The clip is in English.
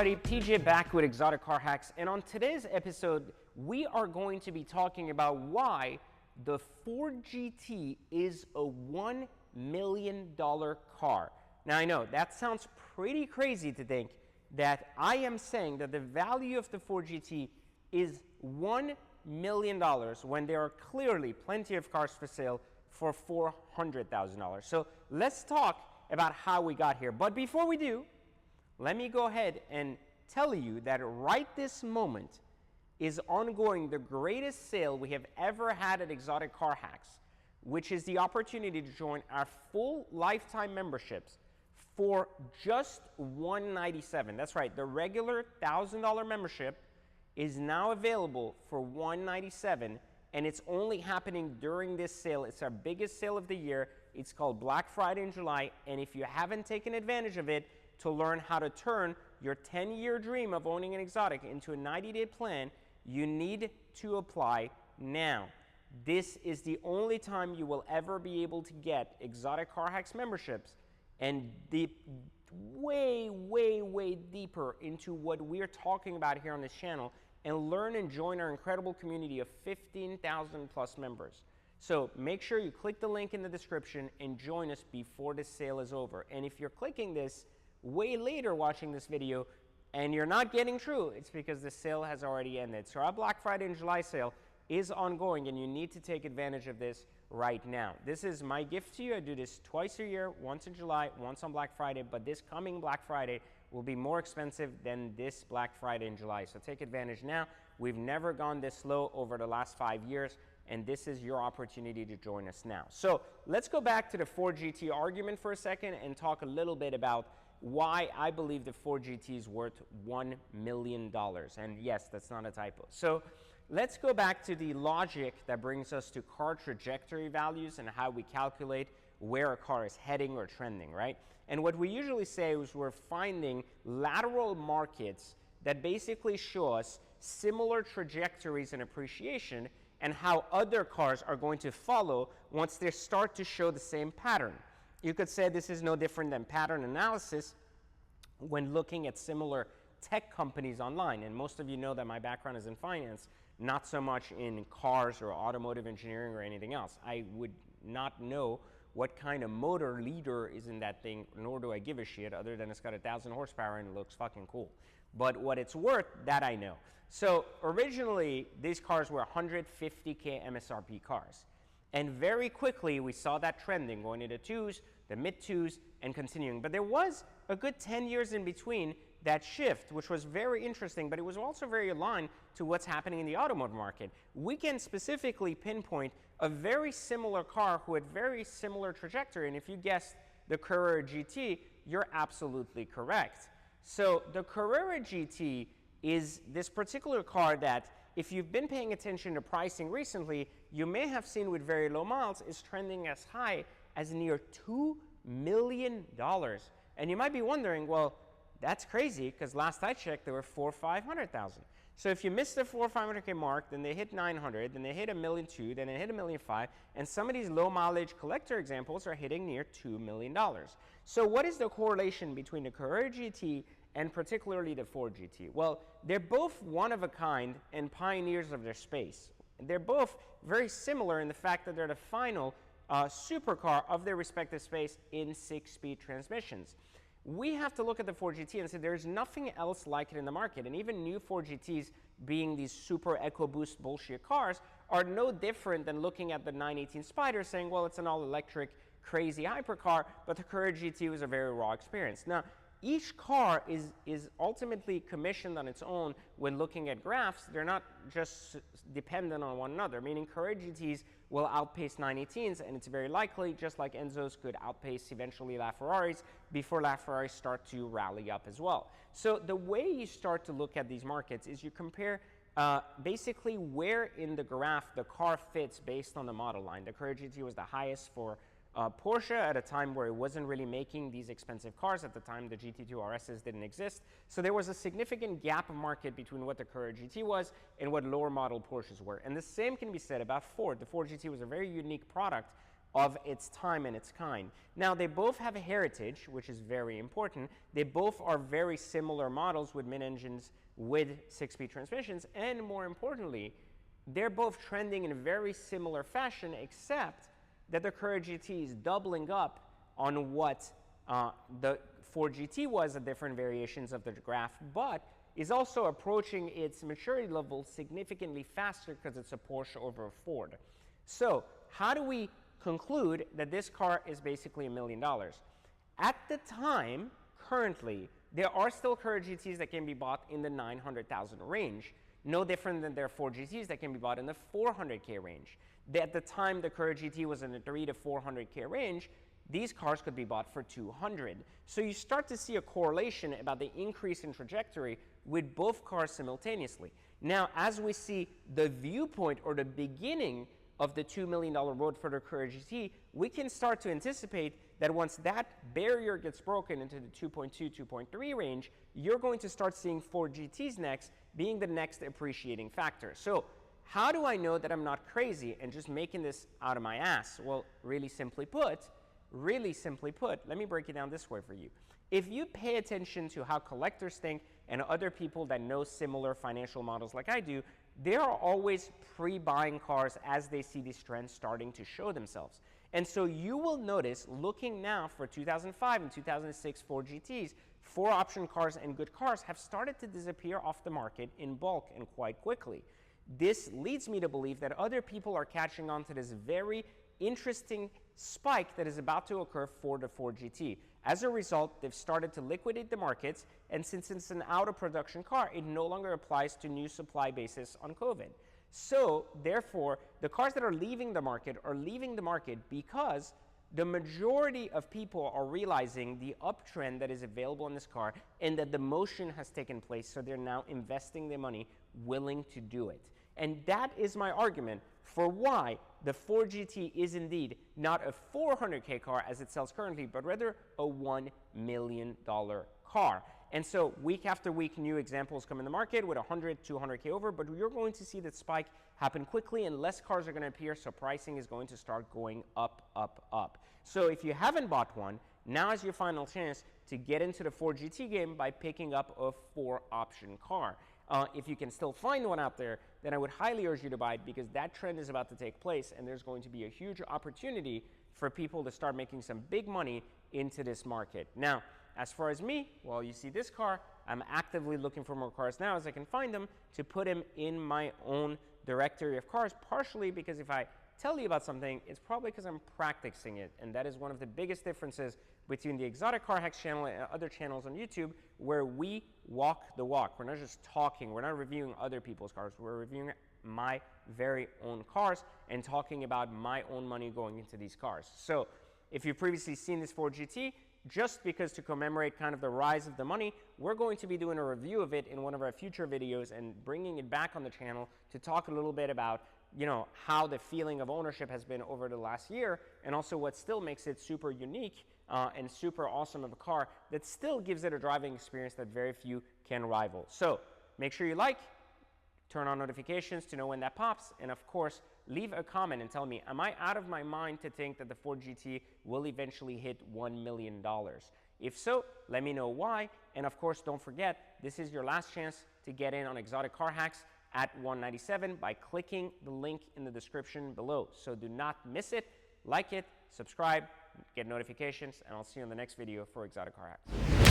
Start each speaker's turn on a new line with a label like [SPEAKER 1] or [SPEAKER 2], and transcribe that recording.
[SPEAKER 1] everybody, PJ back with Exotic Car Hacks, and on today's episode we are going to be talking about why the Ford GT is a $1 million car. Now I know that sounds pretty crazy to think that I am saying that the value of the Ford GT is $1 million when there are clearly plenty of cars for sale for $400,000. So let's talk about how we got here. But before we do, let me go ahead and tell you that right this moment is ongoing the greatest sale we have ever had at Exotic Car Hacks, which is the opportunity to join our full lifetime memberships for just $197. That's right, the regular $1,000 membership is now available for $197, and it's only happening during this sale. It's our biggest sale of the year. It's called Black Friday in July, and if you haven't taken advantage of it to learn how to turn your 10-year dream of owning an exotic into a 90-day plan, you need to apply now. This is the only time you will ever be able to get Exotic Car Hacks memberships and way deeper into what we're talking about here on this channel, and learn and join our incredible community of 15,000 plus members. So make sure you click the link in the description and join us before the sale is over. And if you're clicking this way later watching this video and you're not getting through, it's because the sale has already ended. So our Black Friday and July sale is ongoing, and you need to take advantage of this right now. This is my gift to you. I do this twice a year, once in July, once on Black Friday, but this coming Black Friday will be more expensive than this Black Friday in July. So take advantage now. We've never gone this low over the last 5 years, and this is your opportunity to join us now. So let's go back to the Ford GT argument for a second and talk a little bit about why I believe the Ford GT is worth $1 million. And yes, that's not a typo. So let's go back to the logic that brings us to car trajectory values and how we calculate where a car is heading or trending, right? And what we usually say is we're finding lateral markets that basically show us similar trajectories and appreciation, and how other cars are going to follow once they start to show the same pattern. You could say this is no different than pattern analysis when looking at similar tech companies online. And most of you know that my background is in finance, not so much in cars or automotive engineering or anything else. I would not know what kind of motor leader is in that thing, nor do I give a shit, other than it's got 1,000 horsepower and it looks fucking cool. But what it's worth, that I know. So originally, these cars were 150K MSRP cars. And very quickly, we saw that trending, going into twos, the mid-twos, and continuing. But there was a good 10 years in between that shift, which was very interesting, but it was also very aligned to what's happening in the automotive market. We can specifically pinpoint a very similar car who had very similar trajectory, and if you guessed the Carrera GT, you're absolutely correct. So the Carrera GT is this particular car that, if you've been paying attention to pricing recently, you may have seen with very low miles is trending as high as near $2 million. And you might be wondering, well, that's crazy, because last I checked, there were 400,000 or 500,000. So if you missed the 400,000 or 500K mark, then they hit 900, then they hit $1.2 million, then they hit $1.5 million, and some of these low mileage collector examples are hitting near $2 million. So what is the correlation between the Carrera GT and particularly the Ford GT? Well, they're both one of a kind and pioneers of their space. They're both very similar in the fact that they're the final supercar of their respective space in 6-speed transmissions. We have to look at the Ford GT and say there's nothing else like it in the market, and even new Ford GTs, being these super EcoBoost bullshit cars, are no different than looking at the 918 Spider saying, well, it's an all-electric crazy hypercar, but the Carrera GT was a very raw experience. Now, each car is ultimately commissioned on its own when looking at graphs. They're not just dependent on one another, meaning Carrera GTs will outpace 918s, and it's very likely, just like Enzos could outpace eventually LaFerraris before LaFerraris start to rally up as well. So the way you start to look at these markets is you compare basically where in the graph the car fits based on the model line. The Carrera GT was the highest for Porsche at a time where it wasn't really making these expensive cars. At the time, the GT2 RSs didn't exist. So there was a significant gap of market between what the Carrera GT was and what lower model Porsches were. And the same can be said about Ford. The Ford GT was a very unique product of its time and its kind. Now, they both have a heritage, which is very important. They both are very similar models with mid-engines with 6-speed transmissions, and more importantly, they're both trending in a very similar fashion, except that the Courier GT is doubling up on what the Ford GT was at different variations of the graph, but is also approaching its maturity level significantly faster because it's a Porsche over a Ford. So how do we conclude that this car is basically $1 million? At the time, currently, there are still Courier GTs that can be bought in the $900,000 range, no different than there are Ford GTs that can be bought in the $400K range. At the time the Courier GT was in the $300 to $400K range, these cars could be bought for $200. So you start to see a correlation about the increase in trajectory with both cars simultaneously. Now, as we see the viewpoint or the beginning of the $2 million road for the Courier GT, we can start to anticipate that once that barrier gets broken into the 2.2, 2.3 range, you're going to start seeing Ford GTs next being the next appreciating factor. So how do I know that I'm not crazy and just making this out of my ass? Well, really simply put, let me break it down this way for you. If you pay attention to how collectors think and other people that know similar financial models like I do, they are always pre-buying cars as they see these trends starting to show themselves. And so you will notice, looking now for 2005 and 2006 Ford GTs, 4-option cars and good cars have started to disappear off the market in bulk and quite quickly. This leads me to believe that other people are catching on to this very interesting spike that is about to occur for the Ford GT. As a result, they've started to liquidate the markets, and since it's an out-of-production car, it no longer applies to new supply basis on COVID. So, therefore, the cars that are leaving the market because the majority of people are realizing the uptrend that is available in this car and that the motion has taken place, so they're now investing their money, willing to do it. And that is my argument for why the Ford GT is indeed not a $400K car as it sells currently, but rather a $1 million car. And so week after week, new examples come in the market with 100, 200K over, but you're going to see that spike happen quickly and less cars are going to appear, so pricing is going to start going up, up, up. So if you haven't bought one, now is your final chance to get into the Ford GT game by picking up a 4-option car. If you can still find one out there, then I would highly urge you to buy it because that trend is about to take place and there's going to be a huge opportunity for people to start making some big money into this market. Now, as far as me, well, you see this car, I'm actively looking for more cars now as I can find them to put them in my own directory of cars, partially because if I tell you about something, it's probably because I'm practicing it, and that is one of the biggest differences between the Exotic Car Hacks channel and other channels on YouTube where we walk the walk. We're not just talking, we're not reviewing other people's cars, we're reviewing my very own cars and talking about my own money going into these cars. So if you've previously seen this Ford GT, just because to commemorate kind of the rise of the money, we're going to be doing a review of it in one of our future videos and bringing it back on the channel to talk a little bit about, you know, how the feeling of ownership has been over the last year and also what still makes it super unique and super awesome of a car that still gives it a driving experience that very few can rival. So make sure you like, turn on notifications to know when that pops, and of course, leave a comment and tell me, am I out of my mind to think that the Ford GT will eventually hit $1 million? If so, let me know why, and of course, don't forget, this is your last chance to get in on Exotic Car Hacks at 197 by clicking the link in the description below. So do not miss it, like it, subscribe, get notifications, and I'll see you in the next video for Exotic Car Hacks.